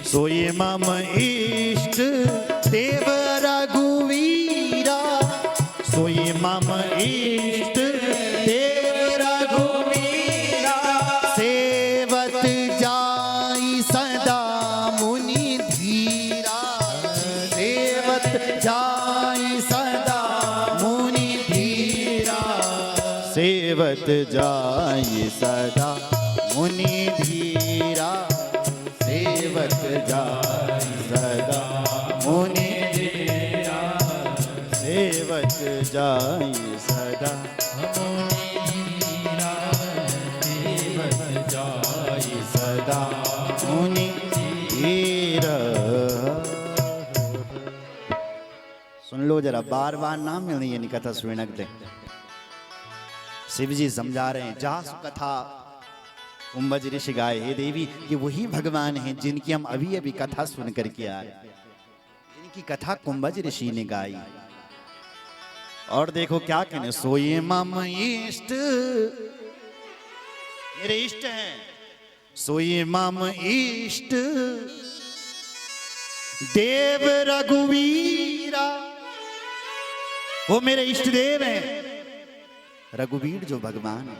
सोई मम इष्ट देव रघुवीरा, सोई मम इष्ट देव रघुवीरा, सेवत जाई सदा मुनि धीरा, सेवत जाई सदा मुनि धीरा, सेवत जाई सदा मुनि धीरा, सेवत जाई सदा मुनि धीरा, सेवत जाई सदा मुनि धीरा, सेवत जाई सदा मुनि धीरा। सुन लो जरा, बार बार नाम मिलनी यानी कथा सुनक दे। शिव जी समझा रहे हैं, जास कथा कुंभज ऋषि गाए, हे देवी ये वही भगवान हैं जिनकी हम अभी अभी कथा सुन करके आए, जिनकी कथा कुंभज ऋषि ने गाई। और देखो क्या कहने, सोए मम इष्ट, मेरे इष्ट हैं, सोए मम इष्ट देव रघुवीरा, वो मेरे इष्ट देव हैं रघुवीर जो भगवान है।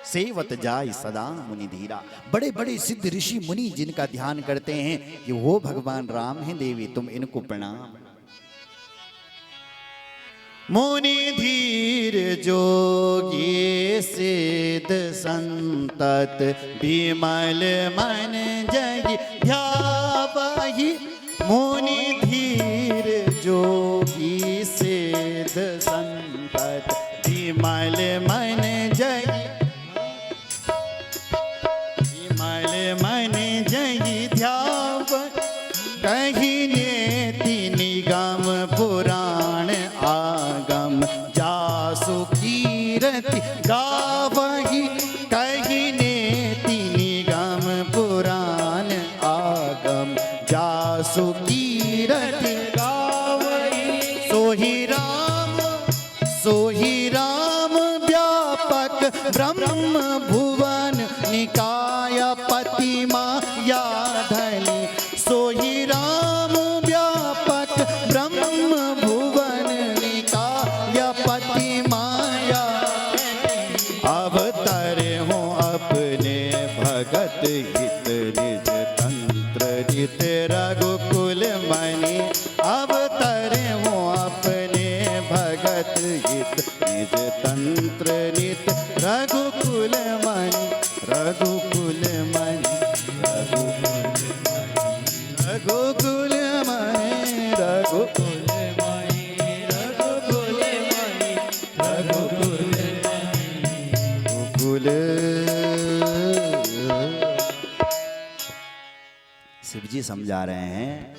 सेवत जाय सदा मुनि धीरा, बड़े बड़े सिद्ध ऋषि मुनि जिनका ध्यान करते हैं कि वो भगवान राम हैं, देवी तुम इनको प्रणाम। मुनि धीर जोगी सिद्ध संतत विमल मन जगी ध्यावहि, मुनि धीर जोगी सिद्ध संतत विमल मन जगी, विमल मन जगी ध्याव, कहीं नेति निगम पुराण आगम, जासु कीरति गावहि, कहीं नेति निगम पुराण आगम, जासु कीरति गावहि, सोहि राम व्यापक ब्रह्म भुवन निकाय पति माया धनी, सोहि राम व्यापक ब्रह्म भुवन निकाय पति माया, अवतर हो अपने भगत हित निज तंत्र जित रघुकुल मणि, अवतर हो अपने भगत हित निज तंत्र नित रघुकुल मणि, रघुकुल मणि, रघुकुल मणि, रघुकुल मणि, रघुकुल मणि, रघुकुल रघुकुल। शिव जी समझा रहे हैं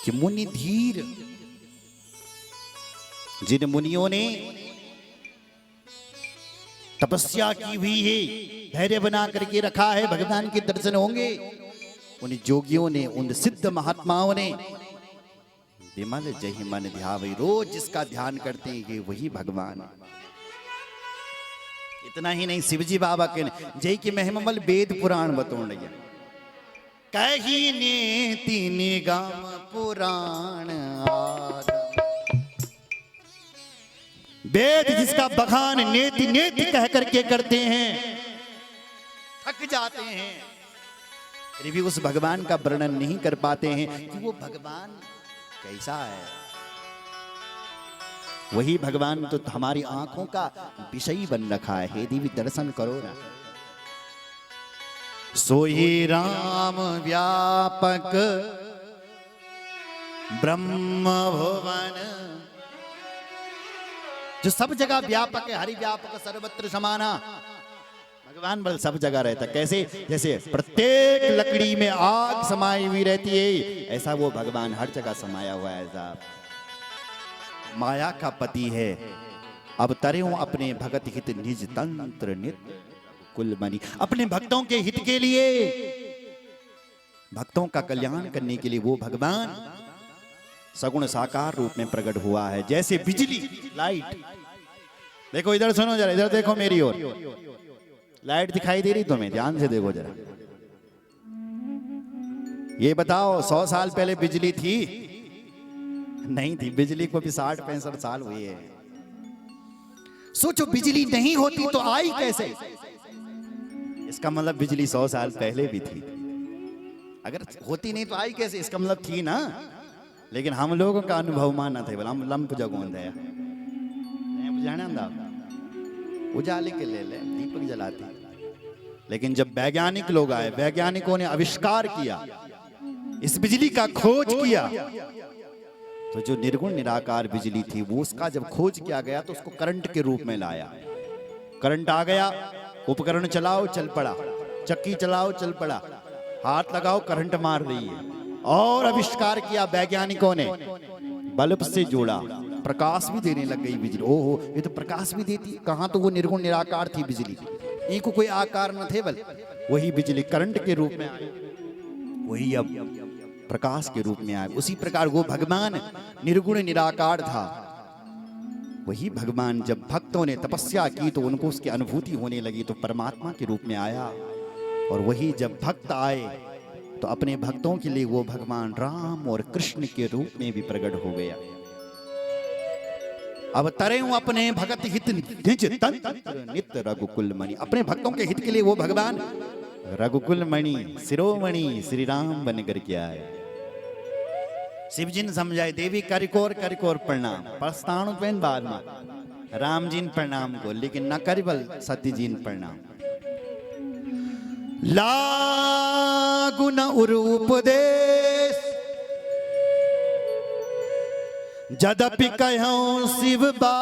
कि मुनि धीर, जिन मुनियों ने तपस्या की हुई है, धैर्य बना करके रखा है, भगवान के दर्शन होंगे। उन जोगियों ने, उन सिद्ध महात्माओं ने विमल जहि मन ध्यावै, रोज जिसका ध्यान करते हैं कि वही भगवान है। इतना ही नहीं, शिवजी बाबा के जय की महिमल वेद पुराण बतौन लगे, कही नेति निगम पुराण आगम, वेद जिसका बखान नेति नेति कह करके करते हैं, थक जाते हैं, फिर भी उस भगवान का वर्णन नहीं कर पाते हैं कि वो भगवान कैसा है। वही भगवान तो हमारी आंखों का विषय बन रखा है। हे देवी दर्शन करो ना। सोई राम व्यापक ब्रह्म भुवन, जो सब जगह व्यापक है, हरि व्यापक सर्वत्र समाना। भगवान बल सब जगह रहता। कैसे? जैसे प्रत्येक लकड़ी में आग समाई हुई रहती है, ऐसा वो भगवान हर जगह समाया हुआ है। साहब माया का पति है। अब तरेऊ अपने भगत हित निज तंत्र नित्य कुलमणि, अपने भक्तों के हित के लिए, भक्तों का कल्याण करने के लिए वो भगवान सगुण साकार रूप में प्रकट हुआ है। जैसे बिजली, लाइट, देखो इधर सुनो जरा, इधर देखो मेरी ओर, लाइट दिखाई दे रही तुम्हें? ध्यान से देखो जरा। ये बताओ 100 साल पहले बिजली थी? नहीं थी। बिजली को भी 60-65 साल हुए हैं। सोचो बिजली नहीं होती तो आई कैसे? इसका मतलब बिजली 100 साल पहले भी थी। अगर होती नहीं तो आई कैसे? इसका मतलब थी ना। लेकिन हम लोगों का अनुभव माना थे, बोला हम लंप जगोंद है बुझाना उजाले के ले ले दीपक जलाते। लेकिन जब वैज्ञानिक लोग आए, वैज्ञानिकों ने आविष्कार किया, इस बिजली का खोज किया, तो जो निर्गुण निराकार बिजली थी वो उसका जब खोज किया गया तो उसको करंट के रूप में लाया। करंट आ गया, उपकरण चलाओ चल पड़ा, चक्की चलाओ चल पड़ा, हाथ लगाओ करंट मार रही है। और आविष्कार किया वैज्ञानिकों ने, बल्ब से जोड़ा, प्रकाश भी देने लग गई बिजली। ओहो ये तो प्रकाश भी देती। कहां तो वो निर्गुण निराकार थी बिजली, इनको कोई आकार न थे, बल वही बिजली करंट के रूप में आई, वही अब प्रकाश के रूप में आए। उसी प्रकार वो भगवान निर्गुण निराकार था। वही भगवान जब भक्तों ने तपस्या की तो उनको उसकी अनुभूति होने लगी तो परमात्मा के रूप में आया। और वही जब भक्त आए तो अपने भक्तों के लिए वो भगवान राम और कृष्ण के रूप में भी प्रकट हो गया। अब तरे हूं अपने भगत हित निज तंत्र नित रघुकुल मणि। अपने भक्तों के हित के लिए वो भगवान रघुकुल मणि शिरोमणि श्री राम बन कर के आए। शिव जी ने समझाए देवी करिकोर प्रणाम, प्रस्तानु पेन बाद में राम जी ने प्रणाम को, लेकिन न करिबल सती जी ने प्रणाम। लागु न उपदेश जदपि कहूं शिव बा